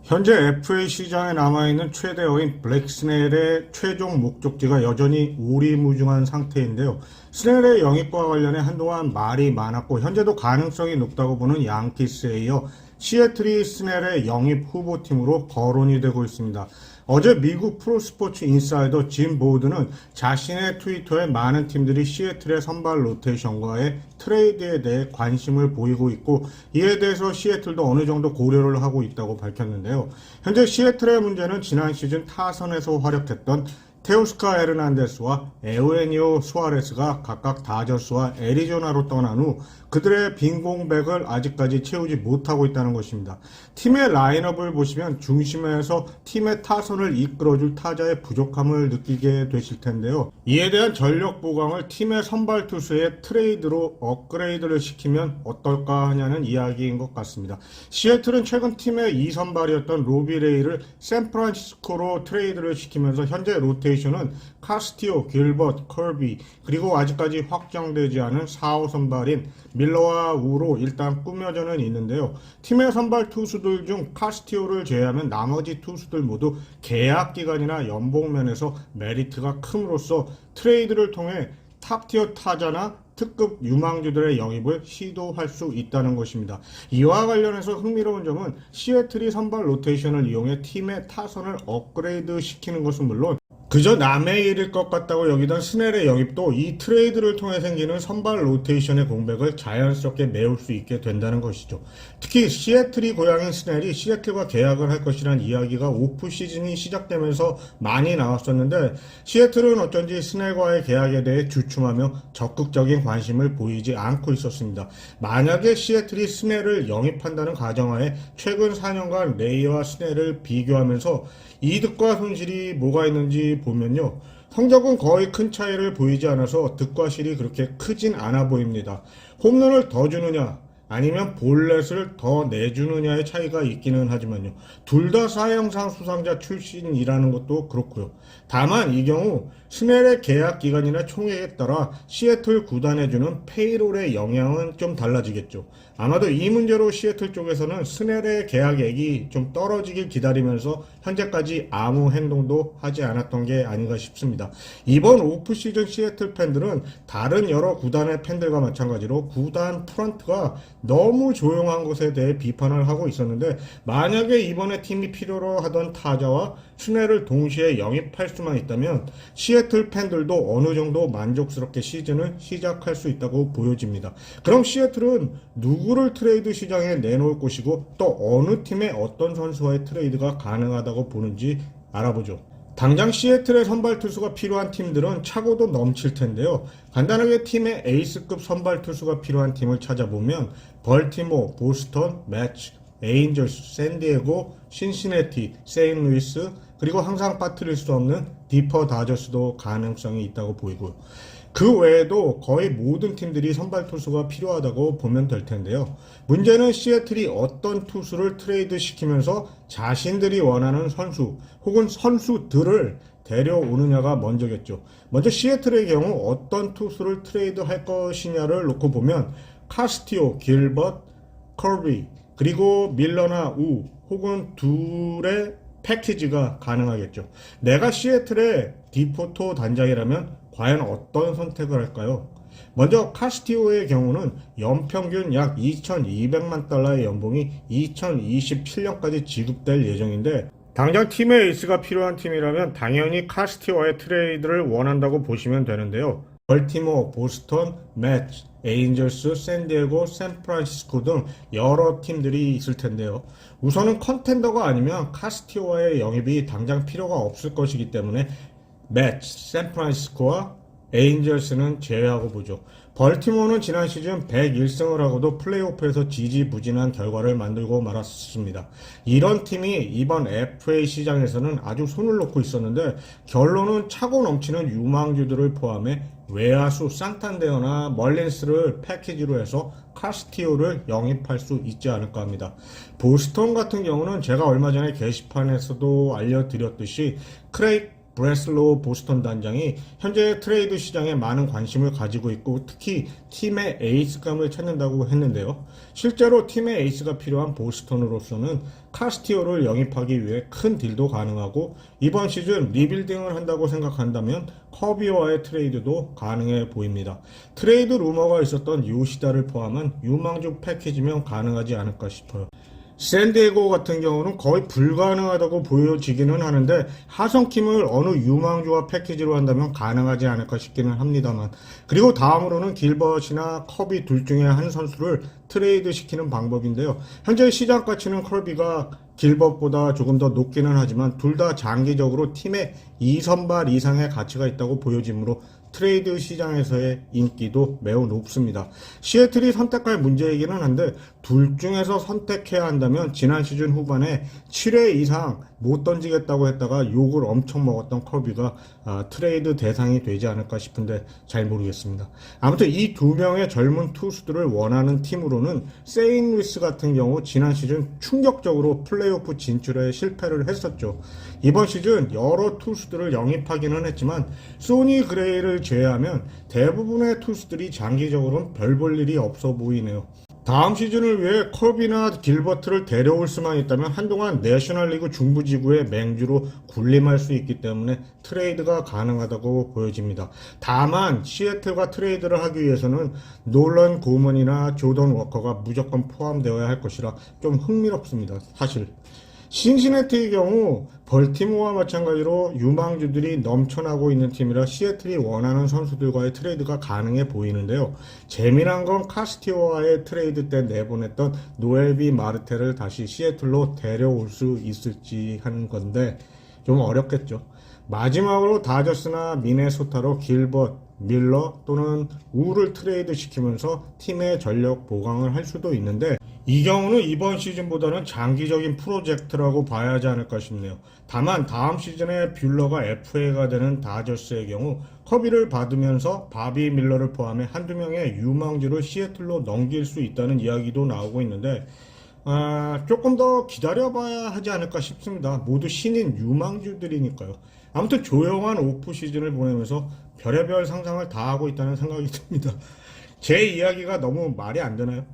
현재 FA 시장에 남아있는 최대어인 블랙 스넬의 최종 목적지가 여전히 오리무중한 상태인데요. 스넬의 영입과 관련해 한동안 말이 많았고 현재도 가능성이 높다고 보는 양키스에 이어 시애틀이 스넬의 영입 후보팀으로 거론이 되고 있습니다. 어제 미국 프로스포츠 인사이더 짐 보드는 자신의 트위터에 많은 팀들이 시애틀의 선발 로테이션과의 트레이드에 대해 관심을 보이고 있고 이에 대해서 시애틀도 어느 정도 고려를 하고 있다고 밝혔는데요. 현재 시애틀의 문제는 지난 시즌 타선에서 활약했던 테오스카 에르난데스와 에우에니오 수아레스가 각각 다저스와 애리조나로 떠난 후 그들의 빈 공백을 아직까지 채우지 못하고 있다는 것입니다. 팀의 라인업을 보시면 중심에서 팀의 타선을 이끌어줄 타자의 부족함을 느끼게 되실 텐데요. 이에 대한 전력 보강을 팀의 선발 투수의 트레이드로 업그레이드를 시키면 어떨까 하냐는 이야기인 것 같습니다. 시애틀은 최근 팀의 2선발이었던 로비 레이를 샌프란시스코로 트레이드를 시키면서 현재 로테이션은 카스티오, 길버트, 커비 그리고 아직까지 확정되지 않은 4, 5선발인 밀러와 우로 일단 꾸며져는 있는데요. 팀의 선발 투수들 중 카스티오를 제외하면 나머지 투수들 모두 계약 기간이나 연봉 면에서 메리트가 큼으로써 트레이드를 통해 탑티어 타자나 특급 유망주들의 영입을 시도할 수 있다는 것입니다. 이와 관련해서 흥미로운 점은 시애틀이 선발 로테이션을 이용해 팀의 타선을 업그레이드 시키는 것은 물론 그저 남의 일일 것 같다고 여기던 스넬의 영입도 이 트레이드를 통해 생기는 선발 로테이션의 공백을 자연스럽게 메울 수 있게 된다는 것이죠. 특히 시애틀이 고향인 스넬이 시애틀과 계약을 할 것이라는 이야기가 오프 시즌이 시작되면서 많이 나왔었는데 시애틀은 어쩐지 스넬과의 계약에 대해 주춤하며 적극적인 관심을 보이지 않고 있었습니다. 만약에 시애틀이 스넬을 영입한다는 가정하에 최근 4년간 레이와 스넬을 비교하면서 이득과 손실이 뭐가 있는지 보면요. 성적은 거의 큰 차이를 보이지 않아서 득과 실이 그렇게 크진 않아 보입니다. 홈런을 더 주느냐 아니면 볼넷을 더 내주느냐의 차이가 있기는 하지만요. 둘 다 사형상 수상자 출신이라는 것도 그렇고요. 다만 이 경우 스넬의 계약 기간이나 총액에 따라 시애틀 구단에 주는 페이롤의 영향은 좀 달라지겠죠. 아마도 이 문제로 시애틀 쪽에서는 스넬의 계약액이 좀 떨어지길 기다리면서 현재까지 아무 행동도 하지 않았던 게 아닌가 싶습니다. 이번 오프시즌 시애틀 팬들은 다른 여러 구단의 팬들과 마찬가지로 구단 프런트가 너무 조용한 것에 대해 비판을 하고 있었는데 만약에 이번에 팀이 필요로 하던 타자와 스넬을 동시에 영입할 수만 있다면 시애틀 팬들도 어느 정도 만족스럽게 시즌을 시작할 수 있다고 보여집니다. 그럼 시애틀은 누구를 트레이드 시장에 내놓을 것이고 또 어느 팀의 어떤 선수와의 트레이드가 가능하다고 보는지 알아보죠. 당장 시애틀의 선발 투수가 필요한 팀들은 차고도 넘칠 텐데요. 간단하게 팀의 에이스급 선발 투수가 필요한 팀을 찾아보면 벌티모, 보스턴, 매치, 에인절스, 샌디에고, 신시내티, 세인루이스 그리고 항상 빠뜨릴 수 없는 디퍼 다저스도 가능성이 있다고 보이고요. 그 외에도 거의 모든 팀들이 선발 투수가 필요하다고 보면 될 텐데요. 문제는 시애틀이 어떤 투수를 트레이드 시키면서 자신들이 원하는 선수 혹은 선수들을 데려오느냐가 먼저겠죠. 먼저 시애틀의 경우 어떤 투수를 트레이드 할 것이냐를 놓고 보면 카스티오, 길버트, 커비 그리고 밀러나 우 혹은 둘의 패키지가 가능하겠죠. 내가 시애틀의 디포토 단장이라면 과연 어떤 선택을 할까요? 먼저 카스티오의 경우는 연평균 약 2,200만 달러의 연봉이 2027년까지 지급될 예정인데 당장 팀의 에이스가 필요한 팀이라면 당연히 카스티오와의 트레이드를 원한다고 보시면 되는데요. 벌티모, 보스턴, 매치, 에인절스, 샌디에고, 샌프란시스코 등 여러 팀들이 있을 텐데요. 우선은 컨텐더가 아니면 카스티오와의 영입이 당장 필요가 없을 것이기 때문에 매치, 샌프란시스코와 에인절스는 제외하고 보죠. 벌티모어는 지난 시즌 101승을 하고도 플레이오프에서 지지부진한 결과를 만들고 말았습니다. 이런 팀이 이번 FA 시장에서는 아주 손을 놓고 있었는데 결론은 차고 넘치는 유망주들을 포함해 외야수 산탄데어나 멀린스를 패키지로 해서 카스티오를 영입할 수 있지 않을까 합니다. 보스턴 같은 경우는 제가 얼마 전에 게시판에서도 알려드렸듯이 크레이크 브레슬로우 보스턴 단장이 현재 트레이드 시장에 많은 관심을 가지고 있고 특히 팀의 에이스감을 찾는다고 했는데요. 실제로 팀의 에이스가 필요한 보스턴으로서는 카스티오를 영입하기 위해 큰 딜도 가능하고 이번 시즌 리빌딩을 한다고 생각한다면 커비와의 트레이드도 가능해 보입니다. 트레이드 루머가 있었던 요시다를 포함한 유망주 패키지면 가능하지 않을까 싶어요. 샌디에고 같은 경우는 거의 불가능하다고 보여지기는 하는데 하성킴을 어느 유망주와 패키지로 한다면 가능하지 않을까 싶기는 합니다만, 그리고 다음으로는 길벗이나 커비 둘 중에 한 선수를 트레이드 시키는 방법인데요. 현재 시장 가치는 커비가 길벗보다 조금 더 높기는 하지만 둘 다 장기적으로 팀의 2선발 이상의 가치가 있다고 보여지므로 트레이드 시장에서의 인기도 매우 높습니다. 시애틀이 선택할 문제이기는 한데 둘 중에서 선택해야 한다면 지난 시즌 후반에 7회 이상 못 던지겠다고 했다가 욕을 엄청 먹었던 커비가 트레이드 대상이 되지 않을까 싶은데 잘 모르겠습니다. 아무튼 이 두 명의 젊은 투수들을 원하는 팀으로는 세인루이스 같은 경우 지난 시즌 충격적으로 플레이오프 진출에 실패를 했었죠. 이번 시즌 여러 투수들을 영입하기는 했지만 소니 그레이를 제외하면 대부분의 투수들이 장기적으로는 별 볼 일이 없어 보이네요. 다음 시즌을 위해 커비나 길버트를 데려올 수만 있다면 한동안 내셔널리그 중부지구의 맹주로 군림할 수 있기 때문에 트레이드가 가능하다고 보여집니다. 다만 시애틀과 트레이드를 하기 위해서는 놀런 고먼이나 조던 워커가 무조건 포함되어야 할 것이라 좀 흥미롭습니다. 사실 신시내티의 경우 벌티모어와 마찬가지로 유망주들이 넘쳐나고 있는 팀이라 시애틀이 원하는 선수들과의 트레이드가 가능해 보이는데요. 재미난 건 카스티오와의 트레이드 때 내보냈던 노엘비 마르테를 다시 시애틀로 데려올 수 있을지 하는 건데 좀 어렵겠죠. 마지막으로 다저스나 미네소타로 길벗, 밀러 또는 우를 트레이드 시키면서 팀의 전력 보강을 할 수도 있는데 이 경우는 이번 시즌보다는 장기적인 프로젝트라고 봐야 하지 않을까 싶네요. 다만 다음 시즌에 뷰러가 FA가 되는 다저스의 경우 커비를 받으면서 바비 밀러를 포함해 한두 명의 유망주를 시애틀로 넘길 수 있다는 이야기도 나오고 있는데 조금 더 기다려봐야 하지 않을까 싶습니다. 모두 신인 유망주들이니까요. 아무튼 조용한 오프 시즌을 보내면서 별의별 상상을 다 하고 있다는 생각이 듭니다. 제 이야기가 너무 말이 안 되나요?